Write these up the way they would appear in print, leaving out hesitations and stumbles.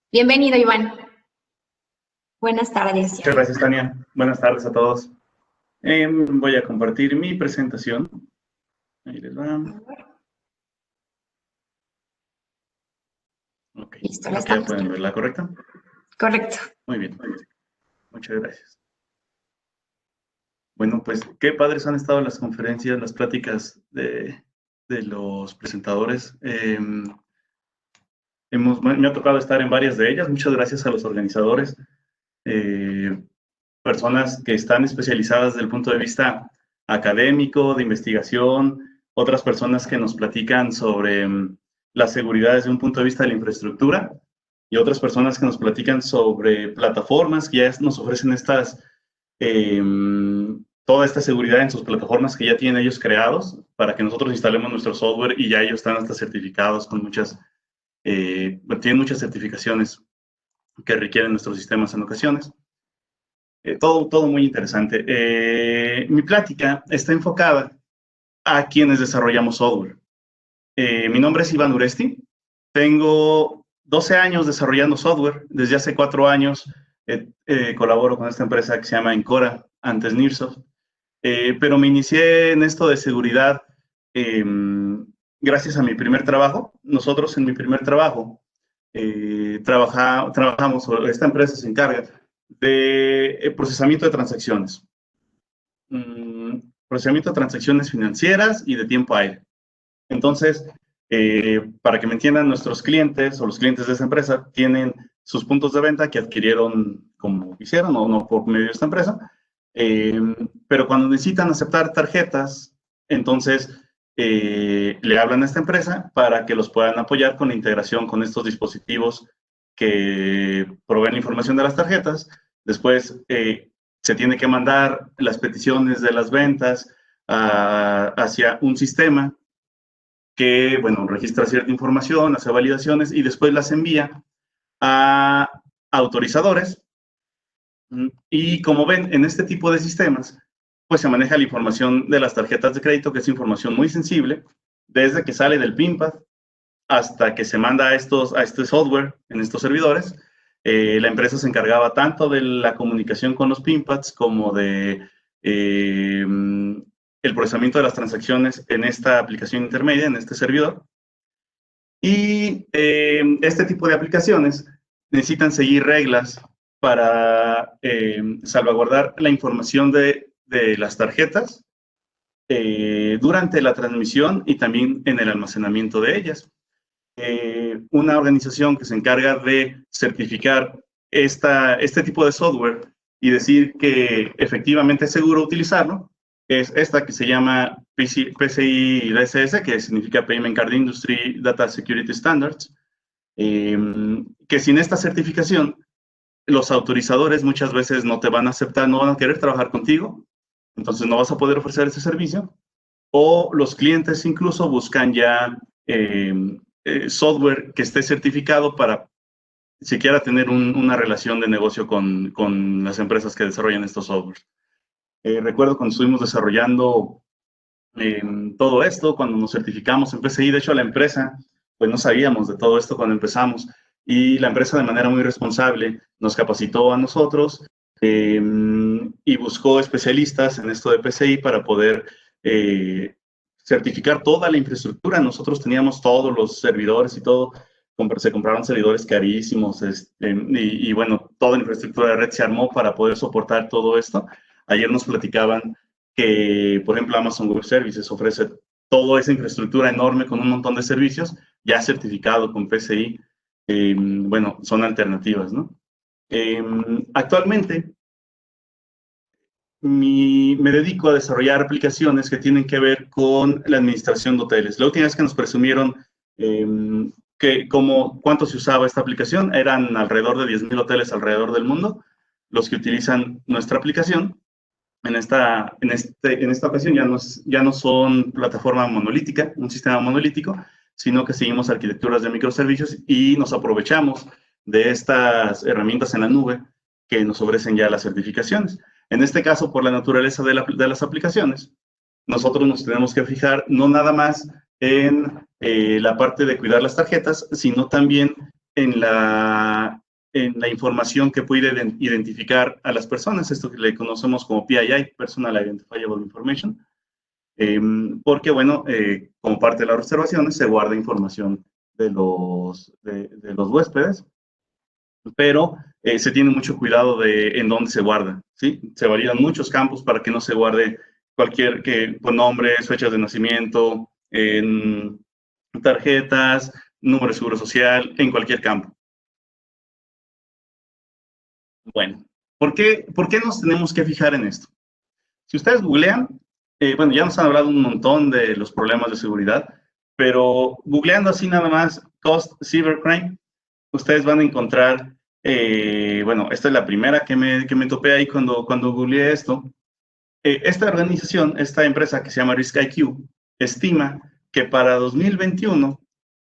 Bienvenido, Iván. Buenas tardes. Muchas gracias, Tania. Buenas tardes a todos. Voy a compartir mi presentación. Ahí les va. Ok, Listo, la creo que ya estamos pueden viendo. verla, ¿correcta? Correcto. Muy bien. Muchas gracias. Bueno, pues qué padres han estado las conferencias, las pláticas de los presentadores. Me ha tocado estar en varias de ellas. Muchas gracias a los organizadores. Personas que están especializadas desde el punto de vista académico, de investigación, otras personas que nos platican sobre la seguridad desde un punto de vista de la infraestructura y otras personas que nos platican sobre plataformas que ya nos ofrecen toda esta seguridad en sus plataformas que ya tienen ellos creados para que nosotros instalemos nuestro software y ya ellos están hasta certificados con tienen muchas certificaciones que requieren nuestros sistemas en ocasiones. Todo muy interesante. Mi plática está enfocada a quienes desarrollamos software. Mi nombre es Iván Uresti. Tengo 12 años desarrollando software. Desde hace 4 años colaboro con esta empresa que se llama Encora, antes Nearsoft. Pero me inicié en esto de seguridad gracias a mi primer trabajo. Nosotros en mi primer trabajo trabajamos, esta empresa se encarga de procesamiento de transacciones. Procesamiento de transacciones financieras y de tiempo aire. Entonces, para que me entiendan, nuestros clientes o los clientes de esa empresa tienen sus puntos de venta que adquirieron como quisieron o no por medio de esta empresa, pero cuando necesitan aceptar tarjetas, entonces le hablan a esta empresa para que los puedan apoyar con la integración con estos dispositivos que proveen la información de las tarjetas. Después se tiene que mandar las peticiones de las ventas hacia un sistema que, bueno, registra cierta información, hace validaciones y después las envía a autorizadores. Y como ven, en este tipo de sistemas, pues se maneja la información de las tarjetas de crédito, que es información muy sensible, desde que sale del PINPAD hasta que se manda a este software en estos servidores. La empresa se encargaba tanto de la comunicación con los PINPADs como de el procesamiento de las transacciones en esta aplicación intermedia, en este servidor. Y este tipo de aplicaciones necesitan seguir reglas para salvaguardar la información de las tarjetas durante la transmisión y también en el almacenamiento de ellas. Una organización que se encarga de certificar este tipo de software y decir que efectivamente es seguro utilizarlo, es esta que se llama PCI DSS, que significa Payment Card Industry Data Security Standards, que sin esta certificación, los autorizadores muchas veces no te van a aceptar, no van a querer trabajar contigo, entonces no vas a poder ofrecer ese servicio, o los clientes incluso buscan ya software que esté certificado para siquiera tener una relación de negocio con las empresas que desarrollan estos softwares. Recuerdo cuando estuvimos desarrollando todo esto, cuando nos certificamos en PCI, de hecho la empresa, pues no sabíamos de todo esto cuando empezamos, y la empresa de manera muy responsable nos capacitó a nosotros y buscó especialistas en esto de PCI para poder certificar toda la infraestructura. Nosotros teníamos todos los servidores y todo, se compraron servidores carísimos y bueno, toda la infraestructura de red se armó para poder soportar todo esto. Ayer nos platicaban que, por ejemplo, Amazon Web Services ofrece toda esa infraestructura enorme con un montón de servicios ya certificado con PCI. Bueno, son alternativas, ¿no? Actualmente, me dedico a desarrollar aplicaciones que tienen que ver con la administración de hoteles. La última vez que nos presumieron cuánto se usaba esta aplicación, eran alrededor de 10,000 hoteles alrededor del mundo los que utilizan nuestra aplicación. En esta ocasión ya no son plataforma monolítica, un sistema monolítico, sino que seguimos arquitecturas de microservicios y nos aprovechamos de estas herramientas en la nube que nos ofrecen ya las certificaciones. En este caso, por la naturaleza de las aplicaciones, nosotros nos tenemos que fijar no nada más en la parte de cuidar las tarjetas, sino también en la información que puede identificar a las personas, esto que le conocemos como PII, Personal Identifiable Information, porque, bueno, como parte de las reservaciones se guarda información de los huéspedes, pero se tiene mucho cuidado de en dónde se guarda, ¿sí? Se validan muchos campos para que no se guarde cualquier nombres, fechas de nacimiento, tarjetas, número de seguro social, en cualquier campo. Bueno, ¿por qué nos tenemos que fijar en esto? Si ustedes googlean, bueno, ya nos han hablado un montón de los problemas de seguridad, pero googleando así nada más, Cost Cybercrime, ustedes van a encontrar, bueno, esta es la primera que me topé ahí cuando googleé esto. Esta organización, esta empresa que se llama RiskIQ, estima que para 2021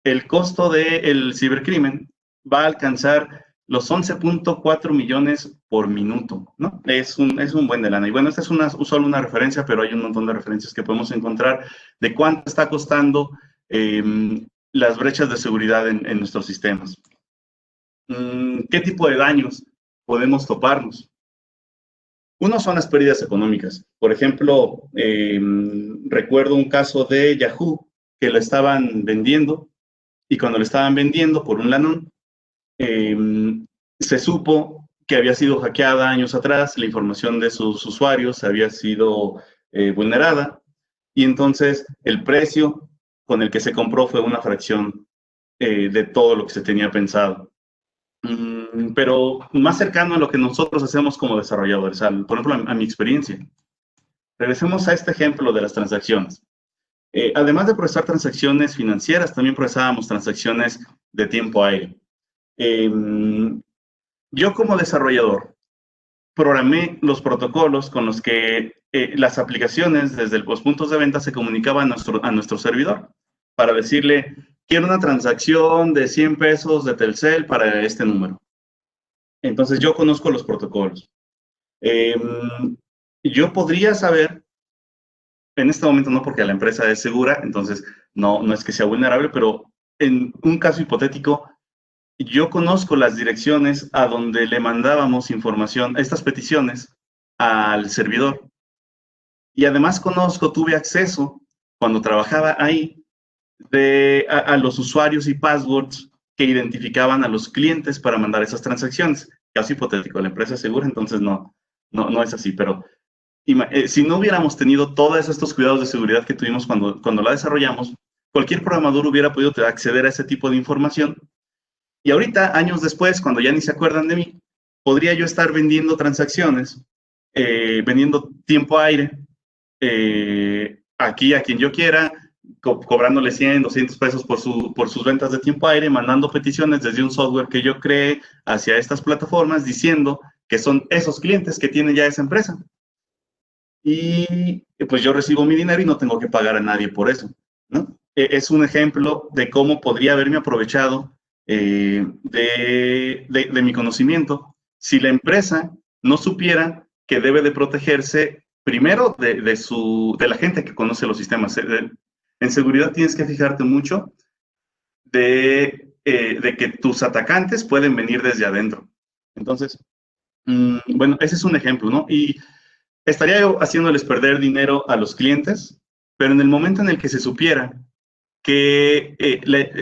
el costo del cibercrimen va a alcanzar los 11.4 millones por minuto, ¿no? Es un buen de lana. Y bueno, esta es solo una referencia, pero hay un montón de referencias que podemos encontrar de cuánto está costando las brechas de seguridad en nuestros sistemas. ¿Qué tipo de daños podemos toparnos? Uno son las pérdidas económicas. Por ejemplo, recuerdo un caso de Yahoo que lo estaban vendiendo y cuando lo estaban vendiendo por un lanón, se supo que había sido hackeada años atrás, la información de sus usuarios había sido vulnerada y entonces el precio con el que se compró fue una fracción de todo lo que se tenía pensado. Pero más cercano a lo que nosotros hacemos como desarrolladores, por ejemplo, a mi experiencia. Regresemos a este ejemplo de las transacciones. Además de procesar transacciones financieras, también procesábamos transacciones de tiempo aire. Yo como desarrollador programé los protocolos con los que las aplicaciones desde los puntos de venta se comunicaban a nuestro servidor para decirle, quiero una transacción de 100 pesos de Telcel para este número. Entonces yo conozco los protocolos. Yo podría saber, en este momento no porque la empresa es segura, entonces no es que sea vulnerable, pero en un caso hipotético, yo conozco las direcciones a donde le mandábamos información, estas peticiones, al servidor. Y además tuve acceso, cuando trabajaba ahí, a los usuarios y passwords que identificaban a los clientes para mandar esas transacciones. Caso hipotético, la empresa es segura, entonces no es así, pero si no hubiéramos tenido todos estos cuidados de seguridad que tuvimos cuando la desarrollamos, cualquier programador hubiera podido acceder a ese tipo de información. Y ahorita, años después, cuando ya ni se acuerdan de mí, podría yo estar vendiendo transacciones, vendiendo tiempo aire, aquí a quien yo quiera, cobrándole 100, 200 pesos por sus ventas de tiempo aire, mandando peticiones desde un software que yo creé hacia estas plataformas, diciendo que son esos clientes que tiene ya esa empresa. Y pues yo recibo mi dinero y no tengo que pagar a nadie por eso, ¿no? Es un ejemplo de cómo podría haberme aprovechado de mi conocimiento si la empresa no supiera que debe de protegerse primero de la gente que conoce los sistemas. En seguridad tienes que fijarte mucho de que tus atacantes pueden venir desde adentro. Entonces, bueno, ese es un ejemplo, ¿no? Y estaría yo haciéndoles perder dinero a los clientes, pero en el momento en el que se supiera que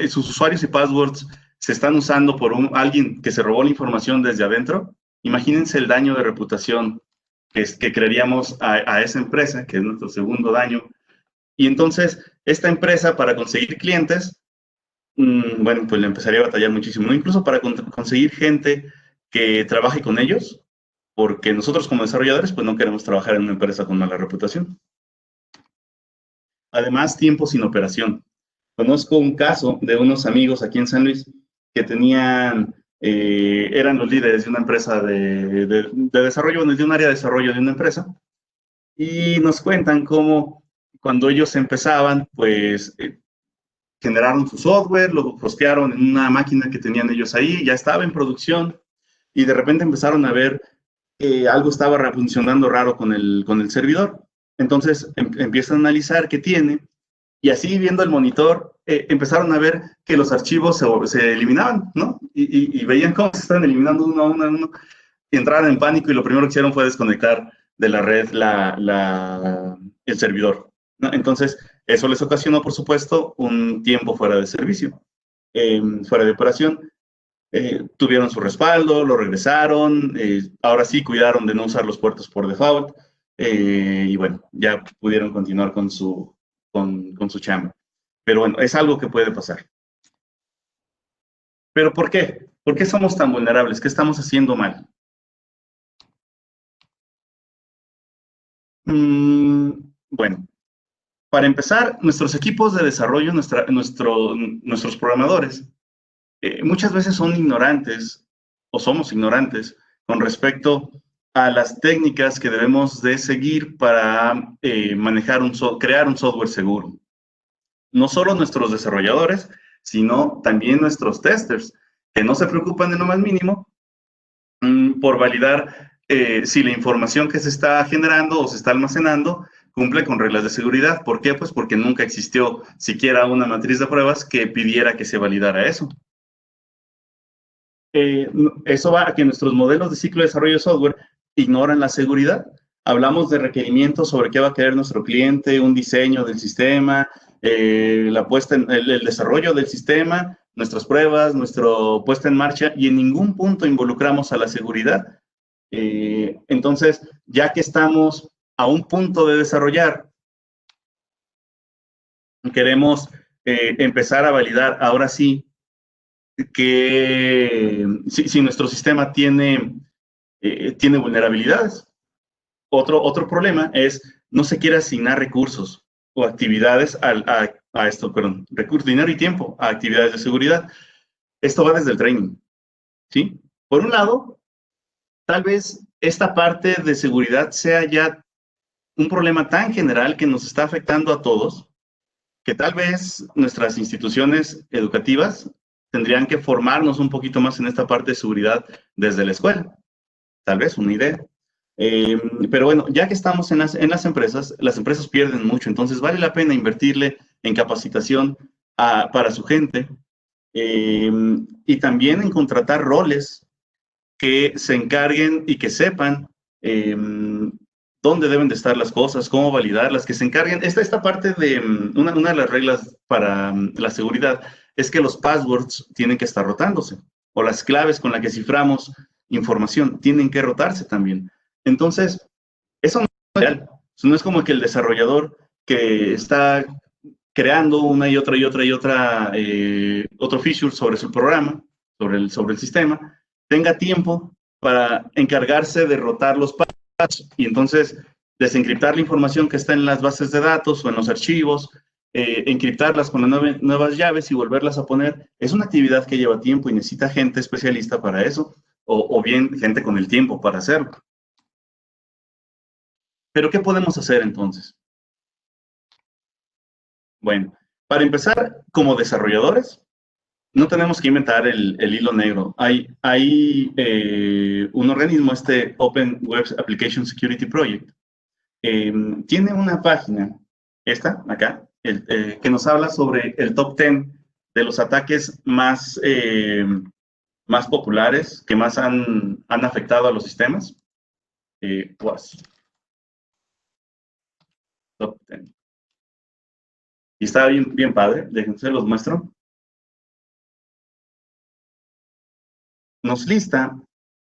sus usuarios y passwords se están usando por alguien que se robó la información desde adentro, imagínense el daño de reputación que creeríamos a esa empresa, que es nuestro segundo daño. Y entonces, esta empresa, para conseguir clientes, bueno, pues le empezaría a batallar muchísimo, ¿no? Incluso para conseguir gente que trabaje con ellos, porque nosotros como desarrolladores, pues no queremos trabajar en una empresa con mala reputación. Además, tiempo sin operación. Conozco un caso de unos amigos aquí en San Luis que eran los líderes de una empresa de desarrollo, de un área de desarrollo de una empresa, y nos cuentan cómo cuando ellos empezaban, pues generaron su software, lo hostearon en una máquina que tenían ellos ahí, ya estaba en producción, y de repente empezaron a ver que algo estaba funcionando raro con el servidor. Entonces empiezan a analizar qué tiene, y así viendo el monitor, empezaron a ver que los archivos se eliminaban, ¿no? Y veían cómo se están eliminando uno a uno, y entraron en pánico y lo primero que hicieron fue desconectar de la red el servidor, ¿no? Entonces, eso les ocasionó, por supuesto, un tiempo fuera de servicio, fuera de operación. Tuvieron su respaldo, lo regresaron, ahora sí cuidaron de no usar los puertos por default, y bueno, ya pudieron continuar con su chamba. Pero bueno, es algo que puede pasar. ¿Pero por qué? ¿Por qué somos tan vulnerables? ¿Qué estamos haciendo mal? Bueno, para empezar, nuestros equipos de desarrollo, nuestros programadores, muchas veces son ignorantes o somos ignorantes con respecto a las técnicas que debemos de seguir para crear un software seguro. No solo nuestros desarrolladores, sino también nuestros testers, que no se preocupan en lo más mínimo por validar si la información que se está generando o se está almacenando cumple con reglas de seguridad. ¿Por qué? Pues porque nunca existió siquiera una matriz de pruebas que pidiera que se validara eso. Eso va a que nuestros modelos de ciclo de desarrollo de software ignoran la seguridad. Hablamos de requerimientos sobre qué va a querer nuestro cliente, un diseño del sistema, el desarrollo del sistema, nuestras pruebas, nuestra puesta en marcha, y en ningún punto involucramos a la seguridad. Entonces, ya que estamos a un punto de desarrollar, queremos empezar a validar ahora sí que si nuestro sistema tiene vulnerabilidades. Otro problema es no se quiere asignar recursos o actividades a esto, perdón, recursos, dinero y tiempo a actividades de seguridad. Esto va desde el training, ¿sí? Por un lado, tal vez esta parte de seguridad sea ya un problema tan general que nos está afectando a todos, que tal vez nuestras instituciones educativas tendrían que formarnos un poquito más en esta parte de seguridad desde la escuela. Tal vez una idea. Pero bueno, ya que estamos en las empresas pierden mucho, entonces vale la pena invertirle en capacitación para su gente, y también en contratar roles que se encarguen y que sepan dónde deben de estar las cosas, cómo validarlas, que se encarguen. Esta parte de una de las reglas para la seguridad es que los passwords tienen que estar rotándose, o las claves con las que ciframos información tienen que rotarse también. Entonces, eso no es real. No es como que el desarrollador que está creando una y otra otro feature sobre su programa, sobre el sistema, tenga tiempo para encargarse de rotar los passwords y entonces desencriptar la información que está en las bases de datos o en los archivos, encriptarlas con las nuevas llaves y volverlas a poner. Es una actividad que lleva tiempo y necesita gente especialista para eso, o bien gente con el tiempo para hacerlo. ¿Pero qué podemos hacer entonces? Bueno, para empezar, como desarrolladores, no tenemos que inventar el hilo negro. Hay un organismo, Open Web Application Security Project, tiene una página, esta, acá, que nos habla sobre el top 10 de los ataques más populares, que más han afectado a los sistemas. Top 10. Y está bien padre, déjense los muestro. Nos lista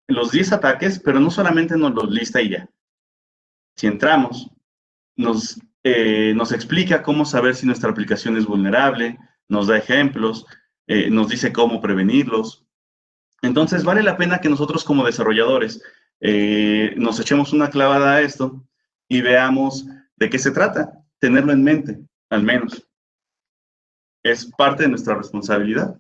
los 10 ataques, pero no solamente nos los lista y ya. Si entramos, nos explica cómo saber si nuestra aplicación es vulnerable, nos da ejemplos, nos dice cómo prevenirlos. Entonces, vale la pena que nosotros como desarrolladores nos echemos una clavada a esto y veamos de qué se trata, tenerlo en mente, al menos. Es parte de nuestra responsabilidad.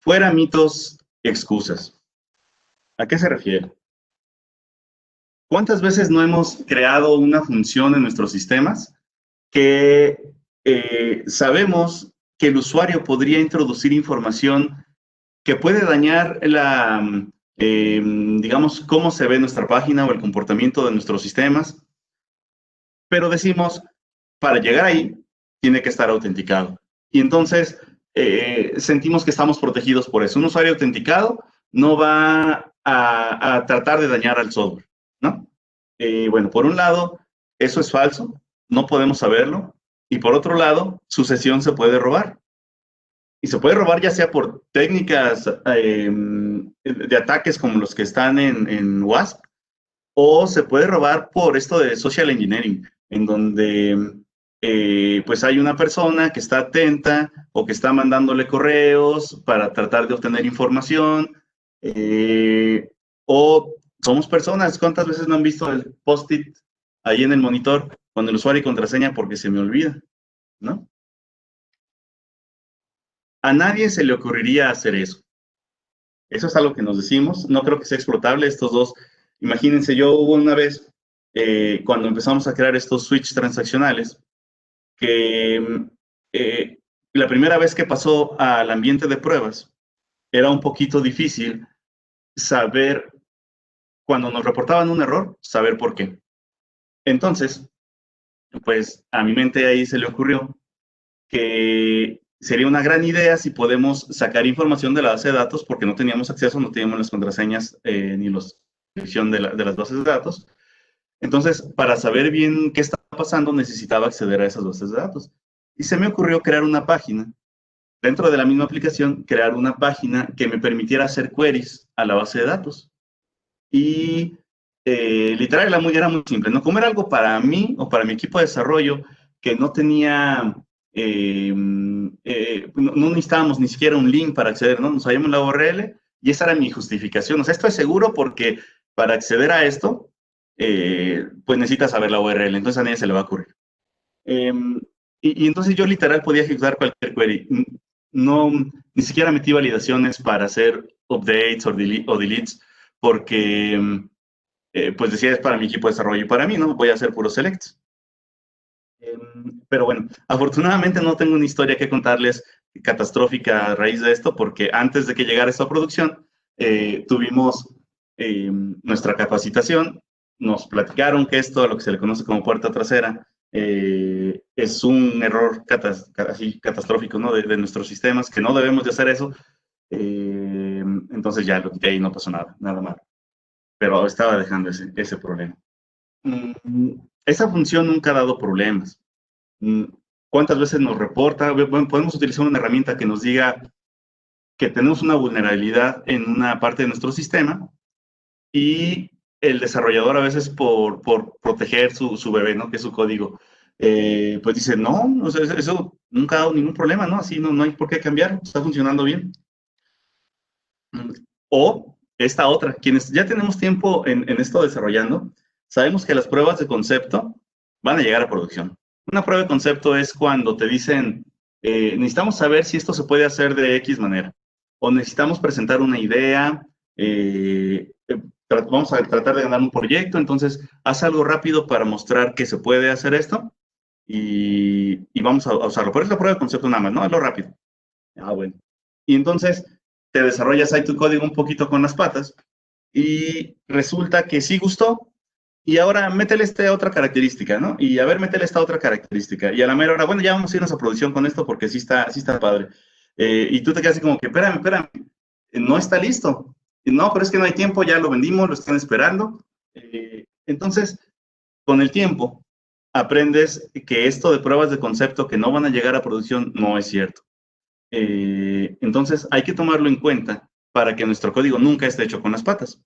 Fuera mitos y excusas. ¿A qué se refiere? ¿Cuántas veces no hemos creado una función en nuestros sistemas que sabemos que el usuario podría introducir información que puede dañar digamos, cómo se ve nuestra página o el comportamiento de nuestros sistemas? Pero decimos, para llegar ahí, tiene que estar autenticado. Y entonces, sentimos que estamos protegidos por eso. Un usuario autenticado no va a tratar de dañar al software, ¿no? Bueno, por un lado, eso es falso, no podemos saberlo. Y por otro lado, su sesión se puede robar. Y se puede robar ya sea por técnicas de ataques como los que están en WASP, o se puede robar por esto de social engineering, en donde pues hay una persona que está atenta o que está mandándole correos para tratar de obtener información, o somos personas. ¿Cuántas veces no han visto el post-it ahí en el monitor con el usuario y contraseña porque se me olvida, ¿no? A nadie se le ocurriría hacer eso. Eso es algo que nos decimos. No creo que sea explotable estos dos. Imagínense, yo hubo una vez, cuando empezamos a crear estos switch transaccionales, que la primera vez que pasó al ambiente de pruebas, era un poquito difícil saber, cuando nos reportaban un error, saber por qué. Entonces, pues a mi mente ahí se le ocurrió que sería una gran idea si podemos sacar información de la base de datos, porque no teníamos acceso, no teníamos las contraseñas ni la descripción de las bases de datos. Entonces, para saber bien qué estaba pasando, necesitaba acceder a esas bases de datos. Y se me ocurrió crear una página, dentro de la misma aplicación, crear una página que me permitiera hacer queries a la base de datos. Y literal era muy simple, ¿no? Como era algo para mí o para mi equipo de desarrollo que no tenía, no necesitábamos ni siquiera un link para acceder, ¿no? Nos sabíamos la URL y esa era mi justificación. O sea, esto es seguro porque para acceder a esto, pues necesitas saber la URL, entonces a nadie se le va a ocurrir. Y entonces yo literal podía ejecutar cualquier query. No, ni siquiera metí validaciones para hacer updates o deletes, porque pues decía, es para mi equipo de desarrollo y para mí, ¿no? Voy a hacer puros selects. Pero bueno, afortunadamente no tengo una historia que contarles catastrófica a raíz de esto, porque antes de que llegara esta producción, tuvimos nuestra capacitación, nos platicaron que esto, a lo que se le conoce como puerta trasera, es un error catastrófico, ¿no? de nuestros sistemas, que no debemos de hacer eso. Entonces ya lo quité y no pasó nada malo. Pero estaba dejando ese problema. Esa función nunca ha dado problemas. ¿Cuántas veces nos reporta? Bueno, podemos utilizar una herramienta que nos diga que tenemos una vulnerabilidad en una parte de nuestro sistema y el desarrollador a veces por proteger su bebé, ¿no? Que es su código, pues dice, no, o sea, eso nunca ha dado ningún problema, ¿no? Así no hay por qué cambiar, está funcionando bien. O esta otra, quienes ya tenemos tiempo en esto desarrollando, sabemos que las pruebas de concepto van a llegar a producción. Una prueba de concepto es cuando te dicen, necesitamos saber si esto se puede hacer de X manera, o necesitamos presentar una idea, vamos a tratar de ganar un proyecto, entonces haz algo rápido para mostrar que se puede hacer esto y vamos a usarlo. Por eso la prueba de concepto nada más, ¿no? Es lo rápido. Ah, bueno. Y entonces te desarrollas ahí tu código un poquito con las patas y resulta que sí gustó y ahora métele esta otra característica, ¿no? Y a ver, métele esta otra característica. Y a la mera hora, bueno, ya vamos a irnos a producción con esto porque sí está padre. Y tú te quedas así como que, espérame, no está listo. No, pero es que no hay tiempo, ya lo vendimos, lo están esperando. Entonces, con el tiempo, aprendes que esto de pruebas de concepto que no van a llegar a producción no es cierto. Entonces, hay que tomarlo en cuenta para que nuestro código nunca esté hecho con las patas.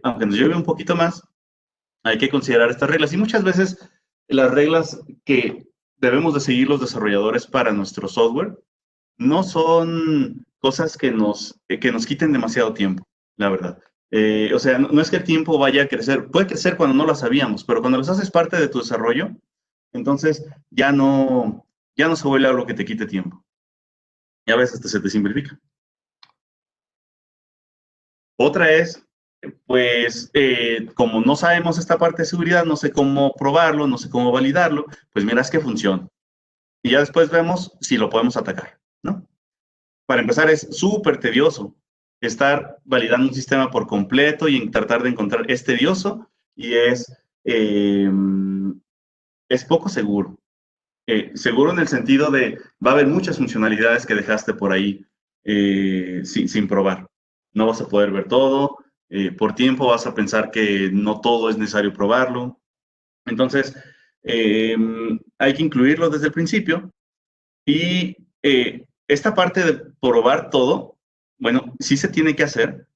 Aunque nos lleve un poquito más, hay que considerar estas reglas. Y muchas veces las reglas que debemos de seguir los desarrolladores para nuestro software no son cosas que nos quiten demasiado tiempo, la verdad. O sea, no es que el tiempo vaya a crecer. Puede crecer cuando no lo sabíamos, pero cuando los haces parte de tu desarrollo, entonces ya no se vuelve algo que te quite tiempo. Y a veces se te simplifica. Otra es, pues, como no sabemos esta parte de seguridad, no sé cómo probarlo, no sé cómo validarlo, pues miras que funciona. Y ya después vemos si lo podemos atacar, ¿no? Para empezar, es súper tedioso estar validando un sistema por completo y tratar de encontrar, es tedioso y es poco seguro. Seguro en el sentido de, va a haber muchas funcionalidades que dejaste por ahí sin probar. No vas a poder ver todo. Por tiempo vas a pensar que no todo es necesario probarlo. Entonces, hay que incluirlo desde el principio. Y esta parte de probar todo, bueno, sí se tiene que hacer,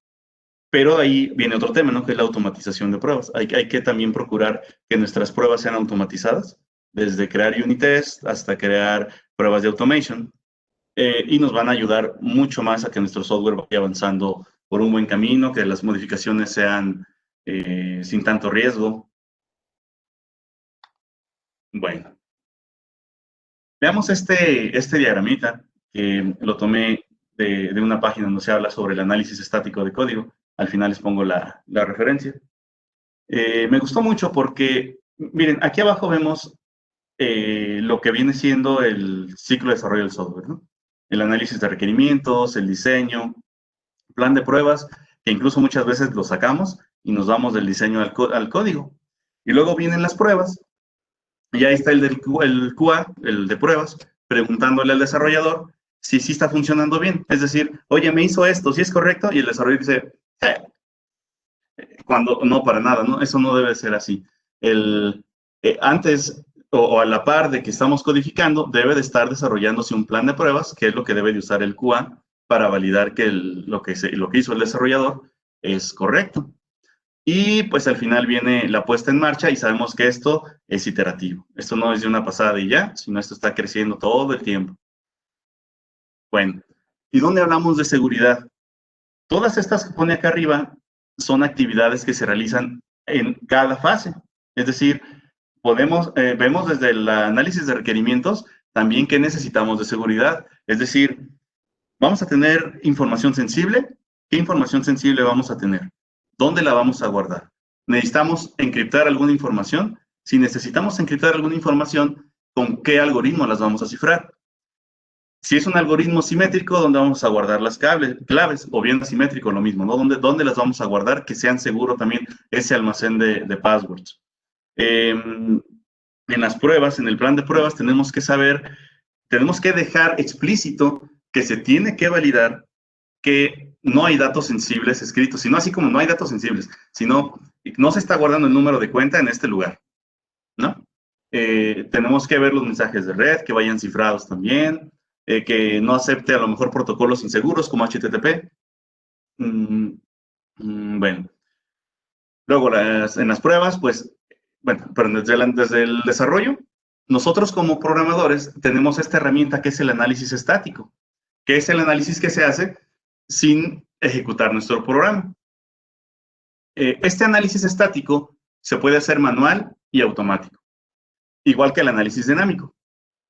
pero ahí viene otro tema, ¿no? Que es la automatización de pruebas. Hay que también procurar que nuestras pruebas sean automatizadas, desde crear unit tests hasta crear pruebas de automation, y nos van a ayudar mucho más a que nuestro software vaya avanzando por un buen camino, que las modificaciones sean sin tanto riesgo. Bueno, veamos este diagramita, que lo tomé de una página donde se habla sobre el análisis estático de código. Al final les pongo la referencia. Me gustó mucho porque, miren, aquí abajo vemos lo que viene siendo el ciclo de desarrollo del software, ¿no? El análisis de requerimientos, el diseño, plan de pruebas, que incluso muchas veces lo sacamos y nos vamos del diseño al código. Y luego vienen las pruebas, y ahí está el QA, el de pruebas, preguntándole al desarrollador si sí está funcionando bien. Es decir, oye, me hizo esto, ¿sí es correcto? Y el desarrollador dice, cuando no, para nada, ¿no? Eso no debe ser así. Antes o a la par de que estamos codificando, debe de estar desarrollándose un plan de pruebas, que es lo que debe de usar el QA para validar que lo que hizo el desarrollador es correcto. Y pues al final viene la puesta en marcha y sabemos que esto es iterativo. Esto no es de una pasada y ya, sino esto está creciendo todo el tiempo. Bueno, ¿y dónde hablamos de seguridad? Todas estas que pone acá arriba son actividades que se realizan en cada fase. Es decir, vemos desde el análisis de requerimientos también qué necesitamos de seguridad. Es decir, vamos a tener información sensible. ¿Qué información sensible vamos a tener? ¿Dónde la vamos a guardar? ¿Necesitamos encriptar alguna información? Si necesitamos encriptar alguna información, ¿con qué algoritmo las vamos a cifrar? Si es un algoritmo simétrico, ¿dónde vamos a guardar las claves? O bien asimétrico, lo mismo, ¿no? ¿Dónde las vamos a guardar? Que sean seguros también ese almacén de passwords. En las pruebas, en el plan de pruebas, tenemos que dejar explícito que se tiene que validar que no hay datos sensibles escritos, sino así como no hay datos sensibles, sino no se está guardando el número de cuenta en este lugar, ¿no? Tenemos que ver los mensajes de red, que vayan cifrados también, que no acepte a lo mejor protocolos inseguros como HTTP. Bueno, luego en las pruebas, pues, bueno, pero desde el desarrollo, nosotros como programadores tenemos esta herramienta que es el análisis estático, que es el análisis que se hace sin ejecutar nuestro programa. Este análisis estático se puede hacer manual y automático, igual que el análisis dinámico,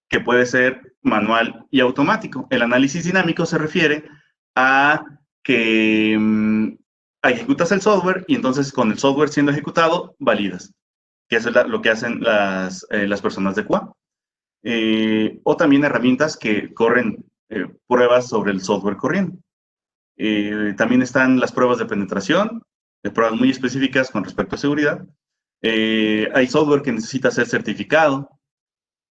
que puede ser manual y automático. El análisis dinámico se refiere a que ejecutas el software y entonces con el software siendo ejecutado, validas, que es lo que hacen las personas de QA. O también herramientas que corren pruebas sobre el software corriendo. También están las pruebas de penetración, pruebas muy específicas con respecto a seguridad. Hay software que necesita ser certificado.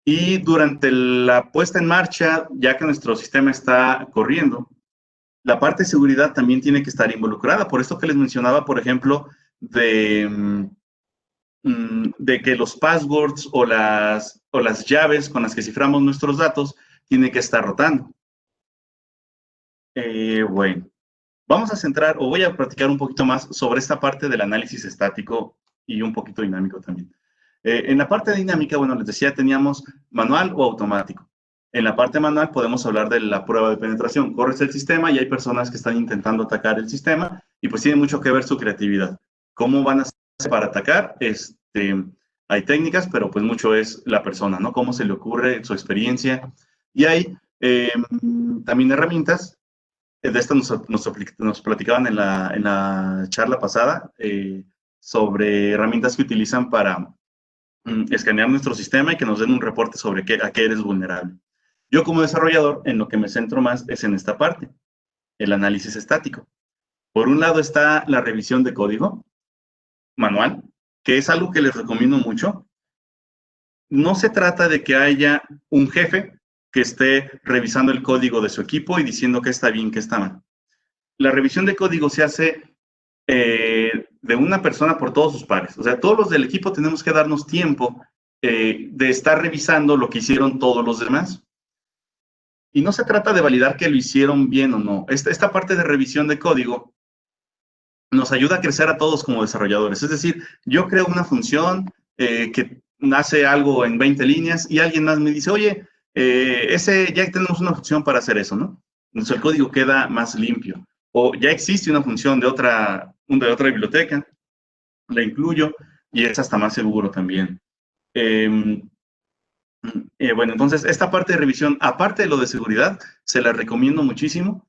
Y durante la puesta en marcha, ya que nuestro sistema está corriendo, la parte de seguridad también tiene que estar involucrada. Por esto que les mencionaba, por ejemplo, de que los passwords o las llaves con las que ciframos nuestros datos tienen que estar rotando. Bueno, vamos a centrar, o voy a platicar un poquito más sobre esta parte del análisis estático y un poquito dinámico también. En la parte dinámica, bueno, les decía, teníamos manual o automático. En la parte manual podemos hablar de la prueba de penetración. Corres el sistema y hay personas que están intentando atacar el sistema y pues tiene mucho que ver su creatividad. ¿Cómo van a hacer para atacar? Hay técnicas, pero pues mucho es la persona, ¿no? Cómo se le ocurre, su experiencia. Y hay también herramientas. De esto nos platicaban en la charla pasada sobre herramientas que utilizan para escanear nuestro sistema y que nos den un reporte sobre a qué eres vulnerable. Yo como desarrollador, en lo que me centro más es en esta parte, el análisis estático. Por un lado está la revisión de código manual, que es algo que les recomiendo mucho. no se trata de que haya un jefe que esté revisando el código de su equipo y diciendo que está bien, que está mal. La revisión de código se hace de una persona por todos sus pares. O sea, todos los del equipo tenemos que darnos tiempo de estar revisando lo que hicieron todos los demás. Y no se trata de validar que lo hicieron bien o no. Esta parte de revisión de código nos ayuda a crecer a todos como desarrolladores. Es decir, yo creo una función que hace algo en 20 líneas y alguien más me dice, oye, ya tenemos una función para hacer eso, ¿no? Entonces el código queda más limpio. O ya existe una función de otra biblioteca, la incluyo y es hasta más seguro también. Bueno, entonces esta parte de revisión, aparte de lo de seguridad, se la recomiendo muchísimo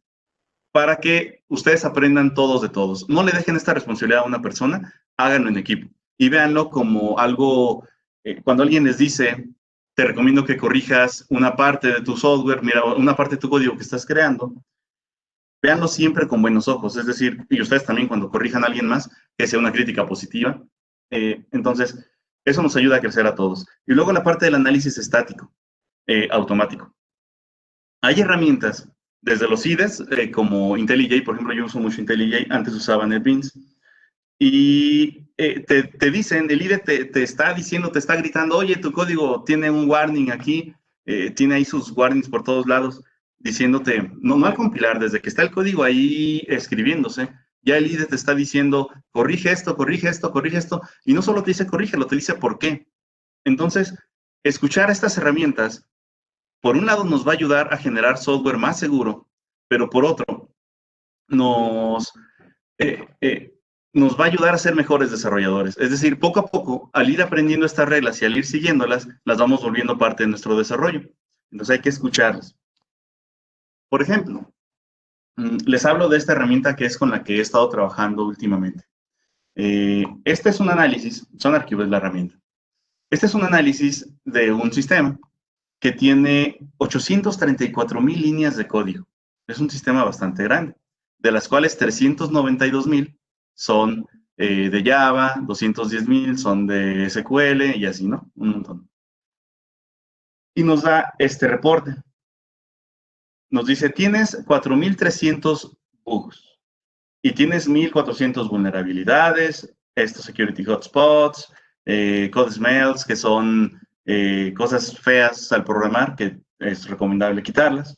para que ustedes aprendan todos de todos. No le dejen esta responsabilidad a una persona, háganlo en equipo y véanlo como algo, cuando alguien les dice, te recomiendo que corrijas una parte de tu software, mira, una parte de tu código que estás creando, véanlo siempre con buenos ojos, es decir, y ustedes también cuando corrijan a alguien más, que sea una crítica positiva. Entonces, eso nos ayuda a crecer a todos. Y luego la parte del análisis estático, automático. Hay herramientas, desde los IDEs, como IntelliJ, por ejemplo, yo uso mucho IntelliJ, antes usaba NetBeans, y te dicen, el IDE te está diciendo, te está gritando, oye, tu código tiene un warning aquí, tiene ahí sus warnings por todos lados, diciéndote, no al compilar, desde que está el código ahí escribiéndose, ya el IDE te está diciendo, corrige esto, corrige esto, corrige esto, y no solo te dice corrígelo, te dice por qué. Entonces, escuchar estas herramientas, por un lado nos va a ayudar a generar software más seguro, pero por otro, nos va a ayudar a ser mejores desarrolladores. Es decir, poco a poco, al ir aprendiendo estas reglas y al ir siguiéndolas, las vamos volviendo parte de nuestro desarrollo. Entonces hay que escucharlas. Por ejemplo, les hablo de esta herramienta que es con la que he estado trabajando últimamente. Este es un análisis, son archivos de la herramienta. Este es un análisis de un sistema que tiene 834,000 líneas de código. Es un sistema bastante grande, de las cuales 392,000 son de Java, 210,000 son de SQL y así, ¿no? Un montón. Y nos da este reporte. Nos dice, tienes 4,300 bugs y tienes 1,400 vulnerabilidades, estos security hotspots, code smells, que son cosas feas al programar, que es recomendable quitarlas.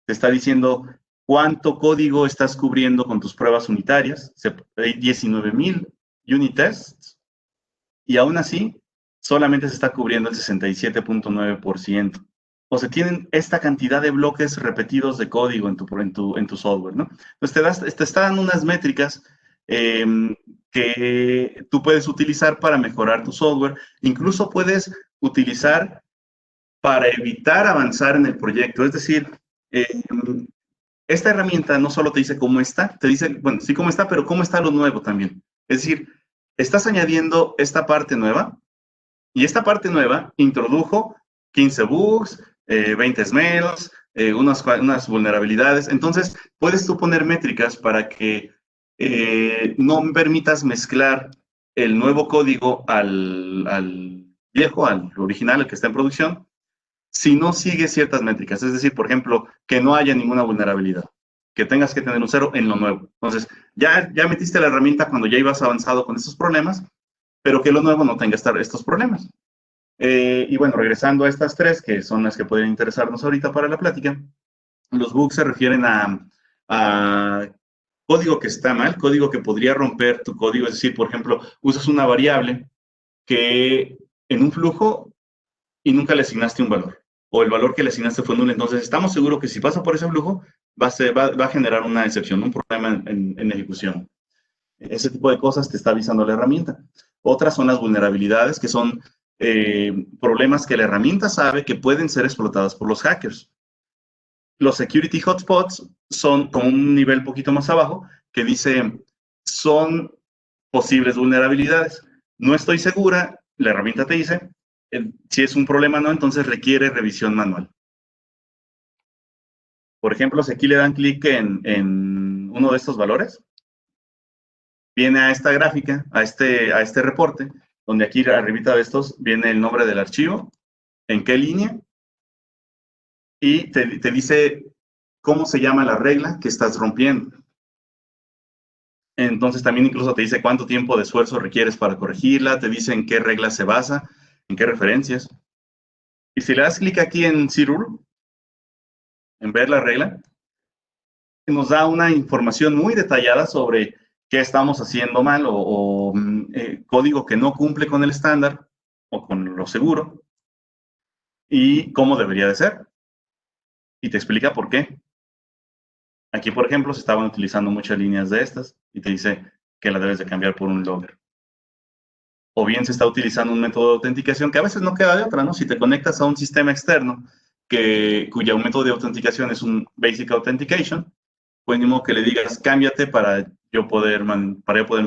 Te está diciendo cuánto código estás cubriendo con tus pruebas unitarias. Hay 19,000 unit tests y aún así solamente se está cubriendo el 67.9%. O sea, tienen esta cantidad de bloques repetidos de código en tu software, ¿no? Entonces te está dando unas métricas que tú puedes utilizar para mejorar tu software. Incluso puedes utilizar para evitar avanzar en el proyecto. Es decir, esta herramienta no solo te dice cómo está, te dice, bueno, sí cómo está, pero cómo está lo nuevo también. Es decir, estás añadiendo esta parte nueva y esta parte nueva introdujo 15 bugs, 20 smells, unas vulnerabilidades. Entonces, puedes tú poner métricas para que no permitas mezclar el nuevo código al viejo, al original, el que está en producción, si no sigue ciertas métricas. Es decir, por ejemplo, que no haya ninguna vulnerabilidad, que tengas que tener un 0 en lo nuevo. Entonces, ya metiste la herramienta cuando ya ibas avanzado con estos problemas, pero que lo nuevo no tenga estos problemas. Y bueno, regresando a estas tres, que son las que pueden interesarnos ahorita para la plática, los bugs se refieren a código que está mal, código que podría romper tu código. Es decir, por ejemplo, usas una variable que en un flujo y nunca le asignaste un valor, o el valor que le asignaste fue nulo. Entonces, estamos seguros que si pasa por ese flujo, va a generar una excepción, un problema en ejecución. Ese tipo de cosas te está avisando la herramienta. Otras son las vulnerabilidades, que son problemas que la herramienta sabe que pueden ser explotadas por los hackers. Los security hotspots son como un nivel poquito más abajo, que dice, son posibles vulnerabilidades. No estoy segura, la herramienta te dice, si es un problema o no, entonces requiere revisión manual. Por ejemplo, si aquí le dan clic en uno de estos valores, viene a esta gráfica, a este reporte, donde aquí arribita de estos viene el nombre del archivo en qué línea, y te dice cómo se llama la regla que estás rompiendo. Entonces también incluso te dice cuánto tiempo de esfuerzo requieres para corregirla, te dice en qué regla se basa, en qué referencias. Y si le das clic aquí en See Rule, en ver la regla, nos da una información muy detallada sobre qué estamos haciendo mal o código que no cumple con el estándar o con lo seguro y cómo debería de ser. Y te explica por qué. Aquí, por ejemplo, se estaban utilizando muchas líneas de estas y te dice que la debes de cambiar por un logger. O bien se está utilizando un método de autenticación que a veces no queda de otra, ¿no? Si te conectas a un sistema externo cuyo método de autenticación es un Basic Authentication, pues ni modo que le digas, cámbiate para yo poderme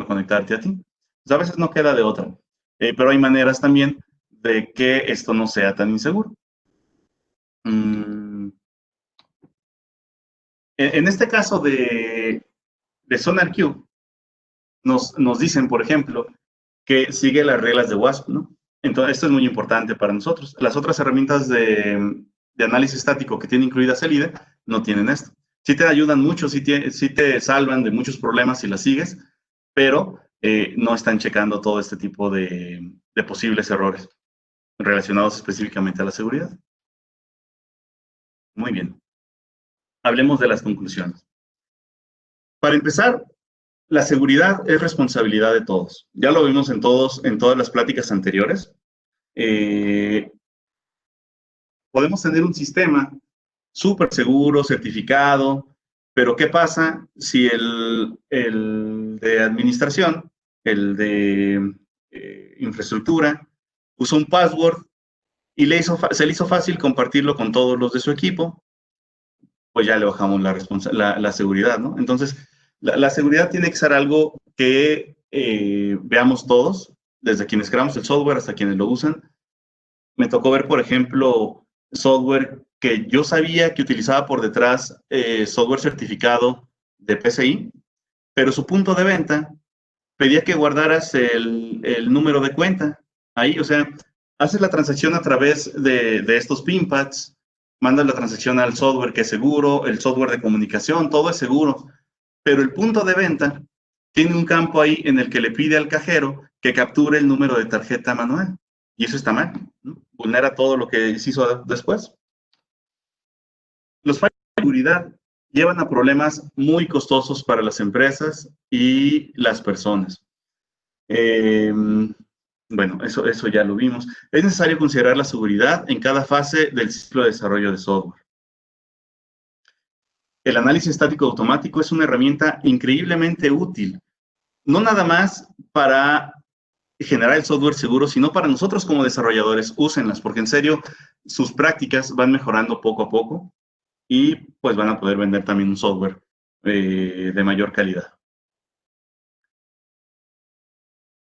conectarte a ti. Pues a veces no queda de otra. Pero hay maneras también de que esto no sea tan inseguro. En este caso de SonarQube, nos dicen, por ejemplo, que sigue las reglas de WASP, ¿no? Entonces, esto es muy importante para nosotros. Las otras herramientas de análisis estático que tiene incluida CELIDE no tienen esto. Sí te ayudan mucho, sí te salvan de muchos problemas si las sigues, pero no están checando todo este tipo de posibles errores relacionados específicamente a la seguridad. Muy bien. Hablemos de las conclusiones. Para empezar, la seguridad es responsabilidad de todos. Ya lo vimos en todas las pláticas anteriores. Podemos tener un sistema súper seguro, certificado, pero ¿qué pasa si el de administración, el de infraestructura, usó un password y se le hizo fácil compartirlo con todos los de su equipo? Pues ya le bajamos la seguridad, ¿no? Entonces, la seguridad tiene que ser algo que veamos todos, desde quienes creamos el software hasta quienes lo usan. Me tocó ver, por ejemplo, software que yo sabía que utilizaba por detrás software certificado de PCI, pero su punto de venta pedía que guardaras el número de cuenta ahí, o sea, haces la transacción a través de estos pinpads, mandas la transacción al software que es seguro, el software de comunicación, todo es seguro, pero el punto de venta tiene un campo ahí en el que le pide al cajero que capture el número de tarjeta manual. Y eso está mal, ¿no? Vulnera todo lo que se hizo después. Los fallos de seguridad llevan a problemas muy costosos para las empresas y las personas. Bueno, eso ya lo vimos. Es necesario considerar la seguridad en cada fase del ciclo de desarrollo de software. El análisis estático automático es una herramienta increíblemente útil, no nada más para generar el software seguro, sino para nosotros como desarrolladores, úsenlas, porque en serio, sus prácticas van mejorando poco a poco y pues van a poder vender también un software de mayor calidad.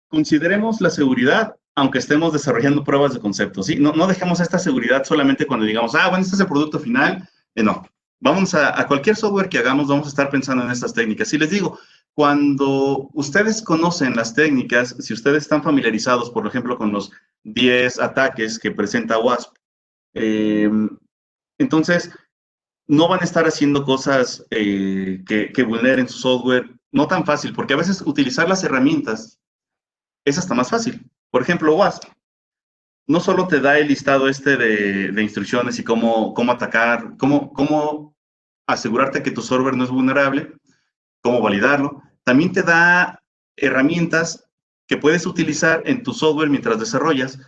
Consideremos la seguridad, aunque estemos desarrollando pruebas de concepto, ¿sí? No dejemos esta seguridad solamente cuando digamos, bueno, este es el producto final. No, vamos a cualquier software que hagamos, vamos a estar pensando en estas técnicas. Y les digo, cuando ustedes conocen las técnicas, si ustedes están familiarizados, por ejemplo, con los 10 ataques que presenta WASP, entonces no van a estar haciendo cosas que vulneren su software, no tan fácil, porque a veces utilizar las herramientas es hasta más fácil. Por ejemplo, WASP no solo te da el listado de instrucciones y cómo atacar, cómo asegurarte que tu server no es vulnerable, cómo validarlo, también te da herramientas que puedes utilizar en tu software mientras desarrollas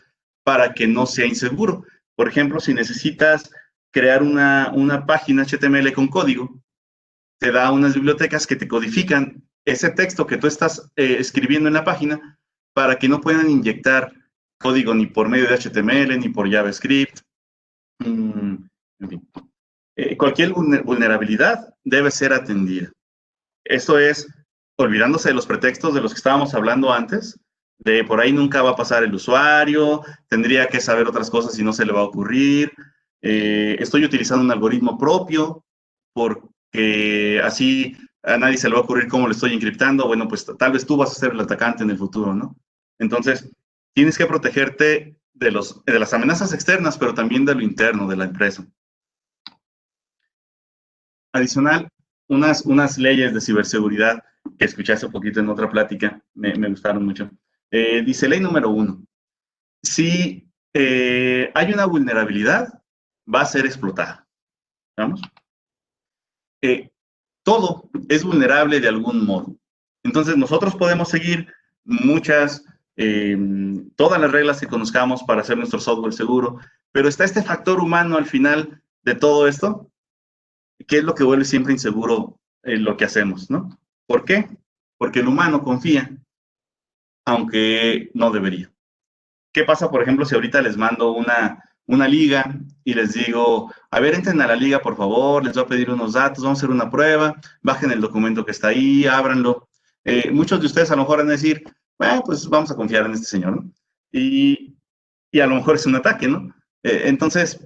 para que no sea inseguro. Por ejemplo, si necesitas crear una página HTML con código, te da unas bibliotecas que te codifican ese texto que tú estás escribiendo en la página para que no puedan inyectar código ni por medio de HTML ni por JavaScript. En fin. Cualquier vulnerabilidad debe ser atendida. Esto es, olvidándose de los pretextos de los que estábamos hablando antes, de por ahí nunca va a pasar el usuario, tendría que saber otras cosas y no se le va a ocurrir, estoy utilizando un algoritmo propio porque así a nadie se le va a ocurrir cómo lo estoy encriptando. Bueno, pues tal vez tú vas a ser el atacante en el futuro, ¿no? Entonces, tienes que protegerte de las amenazas externas, pero también de lo interno de la empresa. Adicional, unas leyes de ciberseguridad que escuché hace poquito en otra plática, me gustaron mucho. Dice ley número 1, si hay una vulnerabilidad, va a ser explotada. ¿Vamos? Todo es vulnerable de algún modo. Entonces, nosotros podemos seguir todas las reglas que conozcamos para hacer nuestro software seguro, pero está este factor humano al final de todo esto, que es lo que vuelve siempre inseguro lo que hacemos, ¿no? ¿Por qué? Porque el humano confía, aunque no debería. ¿Qué pasa, por ejemplo, si ahorita les mando una liga y les digo, a ver, entren a la liga, por favor, les voy a pedir unos datos, vamos a hacer una prueba, bajen el documento que está ahí, ábranlo. Muchos de ustedes a lo mejor van a decir, bueno, pues vamos a confiar en este señor, ¿no? Y a lo mejor es un ataque, ¿no? Entonces,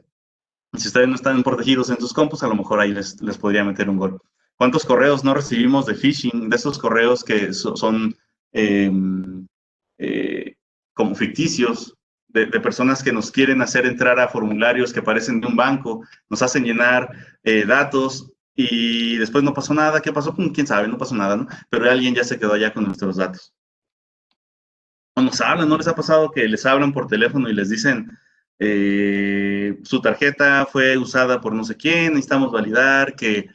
si ustedes no están protegidos en sus compus, a lo mejor ahí les podría meter un gol. ¿Cuántos correos no recibimos de phishing, de esos correos que son como ficticios, de personas que nos quieren hacer entrar a formularios que parecen de un banco, nos hacen llenar datos y después no pasó nada? ¿Qué pasó? ¿Quién sabe? No pasó nada, ¿no? Pero alguien ya se quedó allá con nuestros datos. O nos hablan, ¿no les ha pasado que les hablan por teléfono y les dicen, su tarjeta fue usada por no sé quién, necesitamos validar que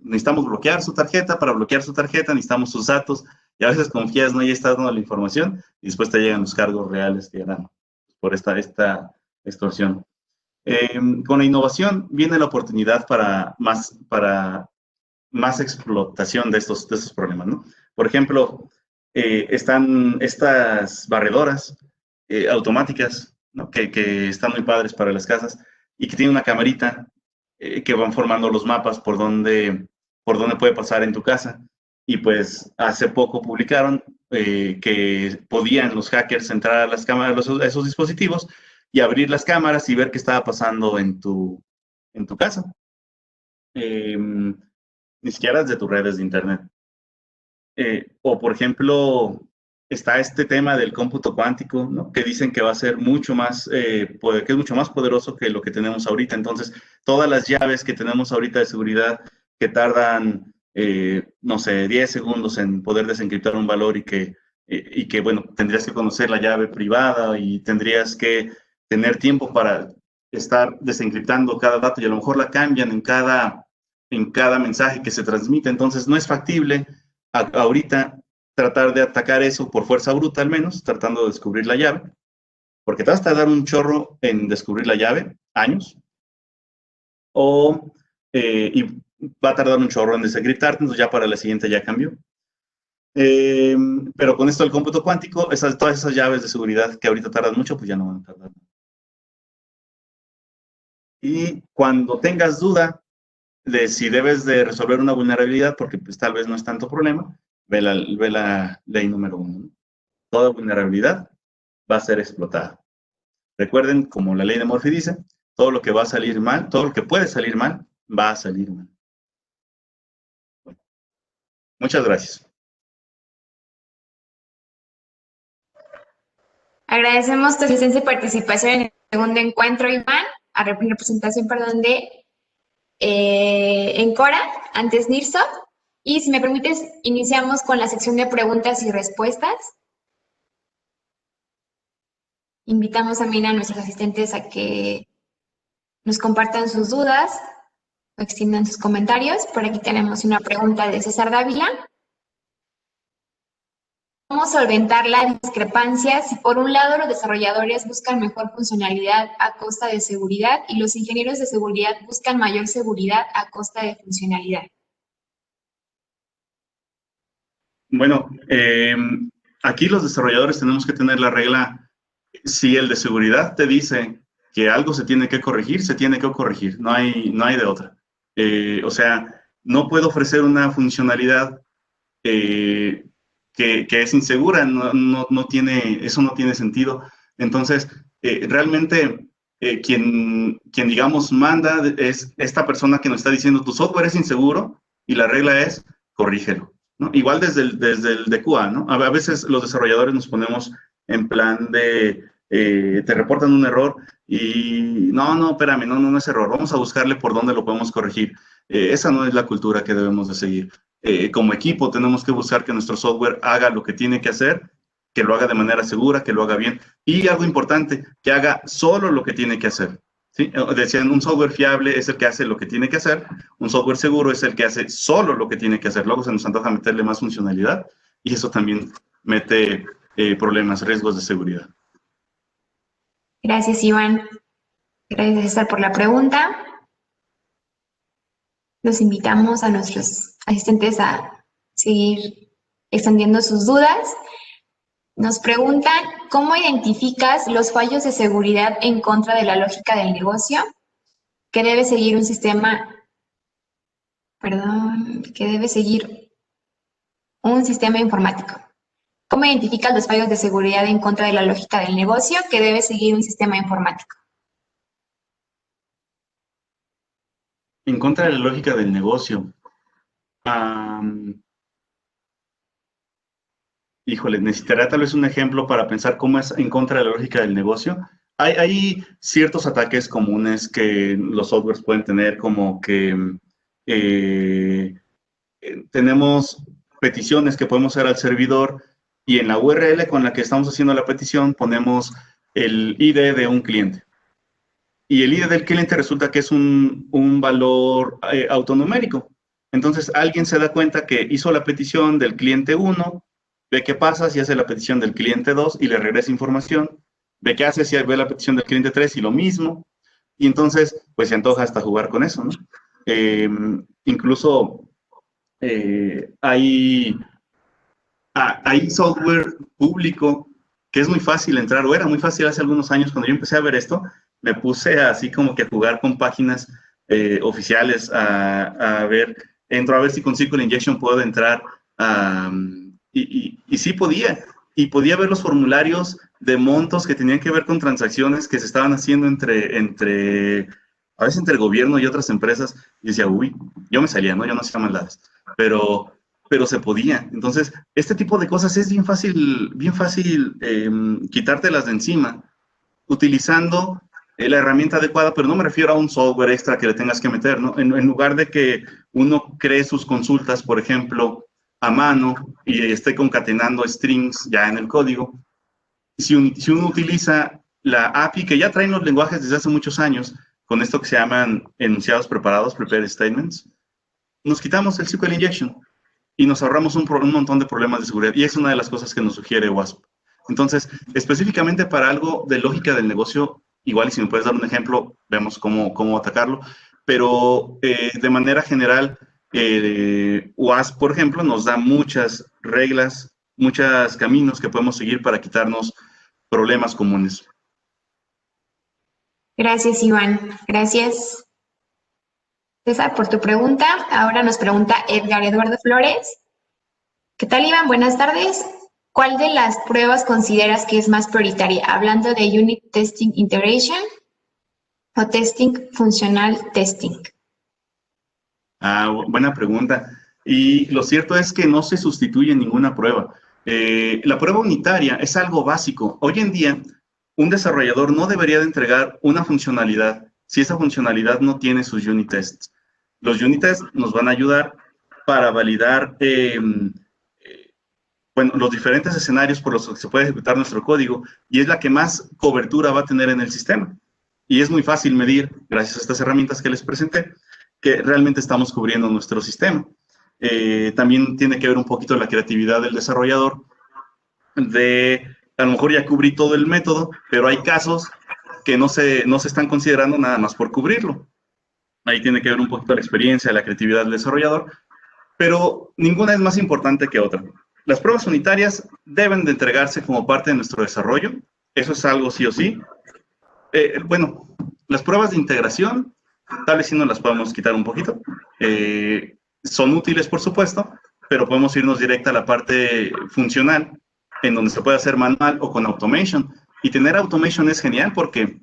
necesitamos bloquear su tarjeta, para bloquear su tarjeta necesitamos sus datos, y a veces confías, ¿no? Ya estás dando la información y después te llegan los cargos reales que eran por esta extorsión. Con la innovación viene la oportunidad para más explotación de estos problemas, ¿no? Por ejemplo, están estas barredoras automáticas, ¿no? que están muy padres para las casas y que tienen una camarita que van formando los mapas por dónde puede pasar en tu casa. Y pues hace poco publicaron que podían los hackers entrar a las cámaras, a esos dispositivos y abrir las cámaras y ver qué estaba pasando en tu casa. Ni siquiera desde tus redes de internet. O, por ejemplo, está este tema del cómputo cuántico, ¿no? Que dicen que va a ser mucho más, que es mucho más poderoso que lo que tenemos ahorita. Entonces, todas las llaves que tenemos ahorita de seguridad que tardan, no sé, 10 segundos en poder desencriptar un valor y que, bueno, tendrías que conocer la llave privada y tendrías que tener tiempo para estar desencriptando cada dato y a lo mejor la cambian en cada mensaje que se transmite. Entonces, no es factible ahorita tratar de atacar eso por fuerza bruta, al menos, tratando de descubrir la llave, porque te vas a tardar un chorro en descubrir la llave, años, y va a tardar un chorro en desencriptarte, entonces ya para la siguiente ya cambió. Pero con esto del cómputo cuántico, todas esas llaves de seguridad que ahorita tardan mucho, pues ya no van a tardar. Y cuando tengas duda de si debes de resolver una vulnerabilidad, porque pues tal vez no es tanto problema, ve la ley número 1. Toda vulnerabilidad va a ser explotada. Recuerden, como la ley de Murphy dice, todo lo que va a salir mal, todo lo que puede salir mal, va a salir mal. Bueno, muchas gracias. Agradecemos tu asistencia y participación en el segundo encuentro, Iván, representación, de Encora, antes NIRSO. Y si me permites, iniciamos con la sección de preguntas y respuestas. Invitamos también a nuestros asistentes a que nos compartan sus dudas o extiendan sus comentarios. Por aquí tenemos una pregunta de César Dávila. ¿Cómo solventar la discrepancia si por un lado los desarrolladores buscan mejor funcionalidad a costa de seguridad y los ingenieros de seguridad buscan mayor seguridad a costa de funcionalidad? Bueno, aquí los desarrolladores tenemos que tener la regla, si el de seguridad te dice que algo se tiene que corregir, se tiene que corregir, no hay de otra. O sea, no puedo ofrecer una funcionalidad que es insegura, eso no tiene sentido. Entonces, realmente quien digamos manda es esta persona que nos está diciendo tu software es inseguro y la regla es corrígelo, ¿no? Igual desde el DQA, ¿no? A veces los desarrolladores nos ponemos en plan de, te reportan un error y no, espérame, no es error, vamos a buscarle por dónde lo podemos corregir. Esa no es la cultura que debemos de seguir. Como equipo tenemos que buscar que nuestro software haga lo que tiene que hacer, que lo haga de manera segura, que lo haga bien, y algo importante, que haga solo lo que tiene que hacer. ¿Sí? Decían, un software fiable es el que hace lo que tiene que hacer, un software seguro es el que hace solo lo que tiene que hacer. Luego se nos antoja meterle más funcionalidad y eso también mete problemas, riesgos de seguridad. Gracias, Iván. Gracias, César, por la pregunta. Los invitamos a nuestros asistentes a seguir extendiendo sus dudas. Nos preguntan, ¿cómo identificas los fallos de seguridad en contra de la lógica del negocio que debe seguir un sistema, que debe seguir un sistema informático? ¿Cómo identificas los fallos de seguridad en contra de la lógica del negocio que debe seguir un sistema informático? En contra de la lógica del negocio. Híjole, necesitaría tal vez un ejemplo para pensar cómo es en contra de la lógica del negocio. Hay ciertos ataques comunes que los softwares pueden tener, como que tenemos peticiones que podemos hacer al servidor y en la URL con la que estamos haciendo la petición ponemos el ID de un cliente. Y el ID del cliente resulta que es un valor autonumérico. Entonces, alguien se da cuenta que hizo la petición del cliente 1, ve qué pasa si hace la petición del cliente 2 y le regresa información, ve qué hace si ve la petición del cliente 3 y lo mismo, y entonces, pues se antoja hasta jugar con eso, ¿no? Incluso hay software público que es muy fácil entrar, o era muy fácil hace algunos años. Cuando yo empecé a ver esto, me puse así como que a jugar con páginas oficiales, entro a ver si con SQL Injection puedo entrar, y sí podía, y podía ver los formularios de montos que tenían que ver con transacciones que se estaban haciendo a veces entre el gobierno y otras empresas, y decía, uy, yo me salía, ¿no? Yo no hacía maldades, pero se podía. Entonces, este tipo de cosas es bien fácil quitártelas de encima, utilizando la herramienta adecuada, pero no me refiero a un software extra que le tengas que meter, ¿no? En lugar de que uno cree sus consultas, por ejemplo, a mano y esté concatenando strings ya en el código, si uno utiliza la API que ya traen los lenguajes desde hace muchos años, con esto que se llaman enunciados preparados, prepared statements, nos quitamos el SQL Injection y nos ahorramos un montón de problemas de seguridad. Y es una de las cosas que nos sugiere WASP. Entonces, específicamente para algo de lógica del negocio, igual, y si me puedes dar un ejemplo, vemos cómo atacarlo. Pero de manera general, WASP, por ejemplo, nos da muchas reglas, muchos caminos que podemos seguir para quitarnos problemas comunes. Gracias, Iván. Gracias, César, por tu pregunta. Ahora nos pregunta Edgar Eduardo Flores. ¿Qué tal, Iván? Buenas tardes. ¿Cuál de las pruebas consideras que es más prioritaria? Hablando de Unit Testing Integration o Testing Funcional Testing. Buena pregunta. Y lo cierto es que no se sustituye ninguna prueba. La prueba unitaria es algo básico. Hoy en día, un desarrollador no debería de entregar una funcionalidad si esa funcionalidad no tiene sus unit tests. Los unit tests nos van a ayudar para validar los diferentes escenarios por los que se puede ejecutar nuestro código, y es la que más cobertura va a tener en el sistema. Y es muy fácil medir, gracias a estas herramientas que les presenté, que realmente estamos cubriendo nuestro sistema. También tiene que ver un poquito la creatividad del desarrollador, a lo mejor ya cubrí todo el método, pero hay casos que no se están considerando nada más por cubrirlo. Ahí tiene que ver un poquito la experiencia, la creatividad del desarrollador, pero ninguna es más importante que otra. Las pruebas unitarias deben de entregarse como parte de nuestro desarrollo, eso es algo sí o sí. Las pruebas de integración, tal vez sí nos las podemos quitar un poquito. Son útiles, por supuesto, pero podemos irnos directa a la parte funcional, en donde se puede hacer manual o con automation. Y tener automation es genial porque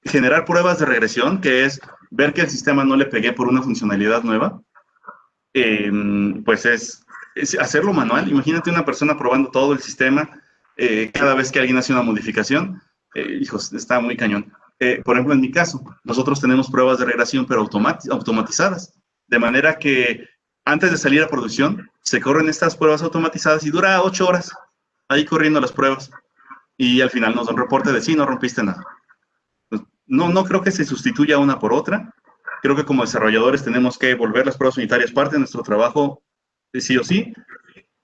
generar pruebas de regresión, que es ver que el sistema no le pegué por una funcionalidad nueva, pues es hacerlo manual. Imagínate una persona probando todo el sistema cada vez que alguien hace una modificación, hijos, está muy cañón. Por ejemplo, en mi caso, nosotros tenemos pruebas de regresión, pero automatizadas, de manera que antes de salir a producción, se corren estas pruebas automatizadas y dura 8 horas ahí corriendo las pruebas. Y al final nos da un reporte de sí, no rompiste nada. No creo que se sustituya una por otra. Creo que como desarrolladores tenemos que volver las pruebas unitarias parte de nuestro trabajo, sí o sí,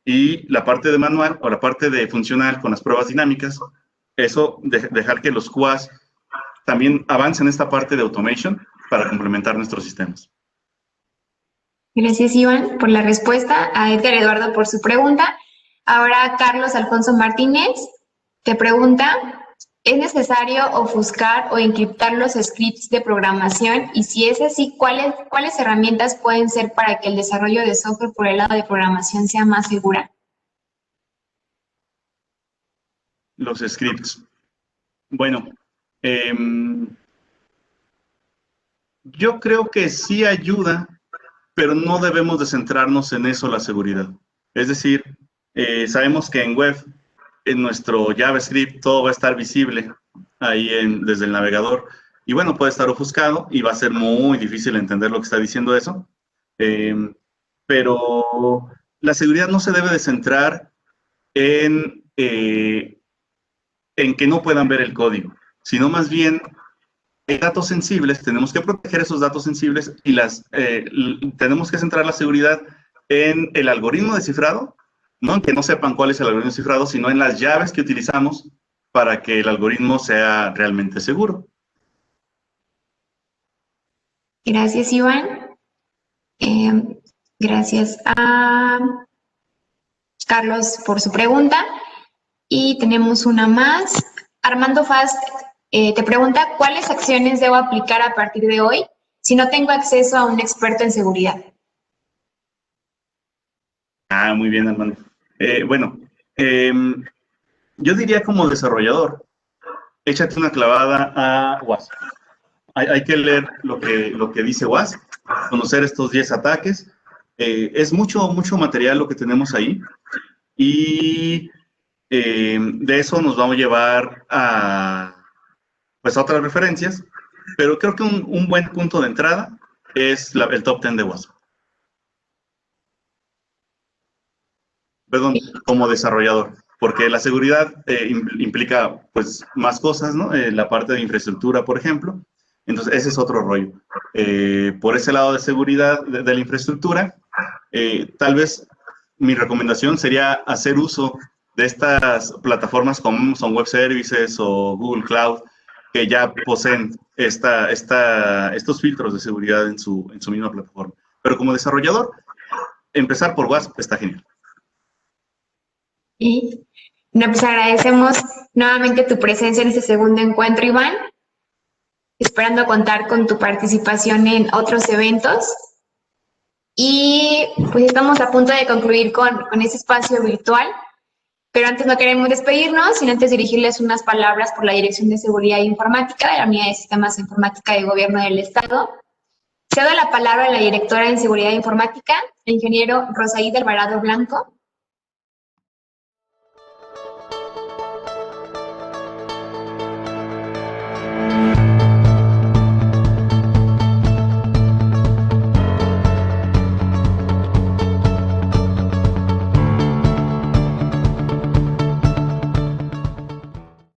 y la parte de manual o la parte de funcional con las pruebas dinámicas, eso, dejar que los QAs también avancen esta parte de automation para complementar nuestros sistemas. Gracias, Iván, por la respuesta. A Edgar Eduardo por su pregunta. Ahora, Carlos Alfonso Martínez te pregunta, ¿es necesario ofuscar o encriptar los scripts de programación? Y si es así, ¿cuáles herramientas pueden ser para que el desarrollo de software por el lado de programación sea más segura? Los scripts. Bueno, yo creo que sí ayuda, pero no debemos de centrarnos en eso, la seguridad. Es decir, sabemos que en web, en nuestro JavaScript, todo va a estar visible ahí desde el navegador. Y bueno, puede estar ofuscado y va a ser muy difícil entender lo que está diciendo eso. Pero la seguridad no se debe de centrar en que no puedan ver el código, sino más bien hay datos sensibles, tenemos que proteger esos datos sensibles y tenemos que centrar la seguridad en el algoritmo de cifrado, no en que no sepan cuál es el algoritmo de cifrado, sino en las llaves que utilizamos para que el algoritmo sea realmente seguro. Gracias, Iván. Gracias a Carlos por su pregunta. Y tenemos una más. Armando Fast te pregunta, ¿cuáles acciones debo aplicar a partir de hoy si no tengo acceso a un experto en seguridad? Muy bien, Armando. Bueno, yo diría como desarrollador, échate una clavada a WASP. Hay que leer lo que dice WASP, conocer estos 10 ataques. Es mucho material lo que tenemos ahí. Y de eso nos vamos a llevar a otras referencias, pero creo que un buen punto de entrada es el top 10 de WASP. Perdón, como desarrollador, porque la seguridad implica pues más cosas, ¿no? La parte de infraestructura, por ejemplo. Entonces, ese es otro rollo. Por ese lado de seguridad de la infraestructura, tal vez mi recomendación sería hacer uso de estas plataformas como Amazon Web Services o Google Cloud, que ya poseen estos filtros de seguridad en su misma plataforma. Pero como desarrollador, empezar por WASP está genial. Y pues agradecemos nuevamente tu presencia en este segundo encuentro, Iván, esperando contar con tu participación en otros eventos. Y pues estamos a punto de concluir con este espacio virtual, pero antes no queremos despedirnos, sino antes dirigirles unas palabras por la Dirección de Seguridad Informática de la Unidad de Sistemas de Informática de Gobierno del Estado. Cedo la palabra a la directora en Seguridad Informática, el ingeniero Rosaíde Alvarado Blanco,